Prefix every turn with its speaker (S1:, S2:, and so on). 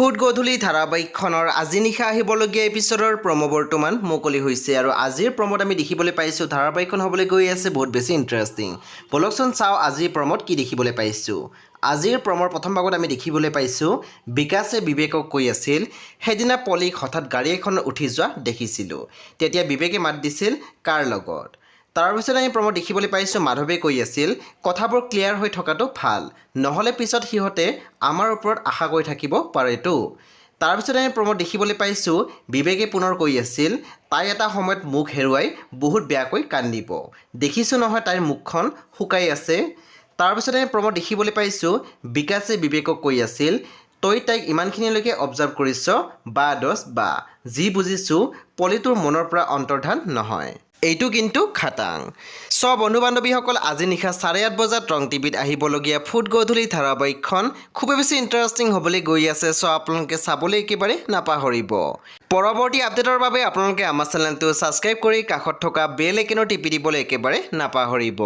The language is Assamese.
S1: ফুড গধূলি ধাৰাবাহিকখনৰ আজি নিশা আহিবলগীয়া এপিছডৰ প্ৰম' বৰ্তমান মুকলি হৈছে আৰু আজিৰ প্ৰম'ত আমি দেখিবলৈ পাইছোঁ ধাৰাবাহিকখন হ'বলৈ গৈ আছে বহুত বেছি ইণ্টাৰেষ্টিং। বলকচোন চাওঁ আজিৰ প্ৰম'ত কি দেখিবলৈ পাইছোঁ। আজিৰ প্ৰমৰ প্ৰথম ভাগত আমি দেখিবলৈ পাইছোঁ বিকাশে বিবেকক কৈ আছিল সেইদিনা পলীক হঠাৎ গাড়ী এখনত উঠি যোৱা দেখিছিলোঁ। তেতিয়া বিবেকে মাত দিছিল কাৰ লগত। তাৰপিছত আমি প্ৰম'ত দেখিবলৈ পাইছোঁ মাধৱে কৈ আছিল কথাবোৰ ক্লিয়াৰ হৈ থকাটো ভাল, নহ'লে পিছত সিহঁতে আমাৰ ওপৰত আশা কৰি থাকিব পাৰেতো। তাৰপিছত আমি প্ৰম'ত দেখিবলৈ পাইছোঁ বিবেকে পুনৰ কৈ আছিল তাই এটা সময়ত মুখ হেৰুৱাই বহুত বেয়াকৈ কান্দিব, দেখিছোঁ নহয় তাইৰ মুখখন শুকাই আছে। তাৰপিছত আমি প্ৰম'ত দেখিবলৈ পাইছোঁ বিকাশে বিবেকক কৈ আছিল তই তাইক ইমানখিনিলৈকে অবজাৰ্ভ কৰিছ বা দছ বা যি বুজিছোঁ পলীটোৰ মনৰ পৰা অন্তৰ্ধান নহয়, এইটো কিন্তু খাটাং। বন্ধু বান্ধৱীসকল আজি নিশা 8:30 বজাত ৰং টিভিত আহিবলগীয়া ফুড গধূলি ধাৰাবাহিকখন খুবেই বেছি ইণ্টাৰেষ্টিং হ'বলৈ গৈ আছে। আপোনালোকে চাবলৈ একেবাৰে নাপাহৰিব। পৰৱৰ্তী আপডেটৰ বাবে আপোনালোকে আমাৰ চেনেলটো ছাবস্ক্ৰাইব কৰি কাষত থকা বেল আইকনৰ টিপি দিবলৈ একেবাৰে নাপাহৰিব।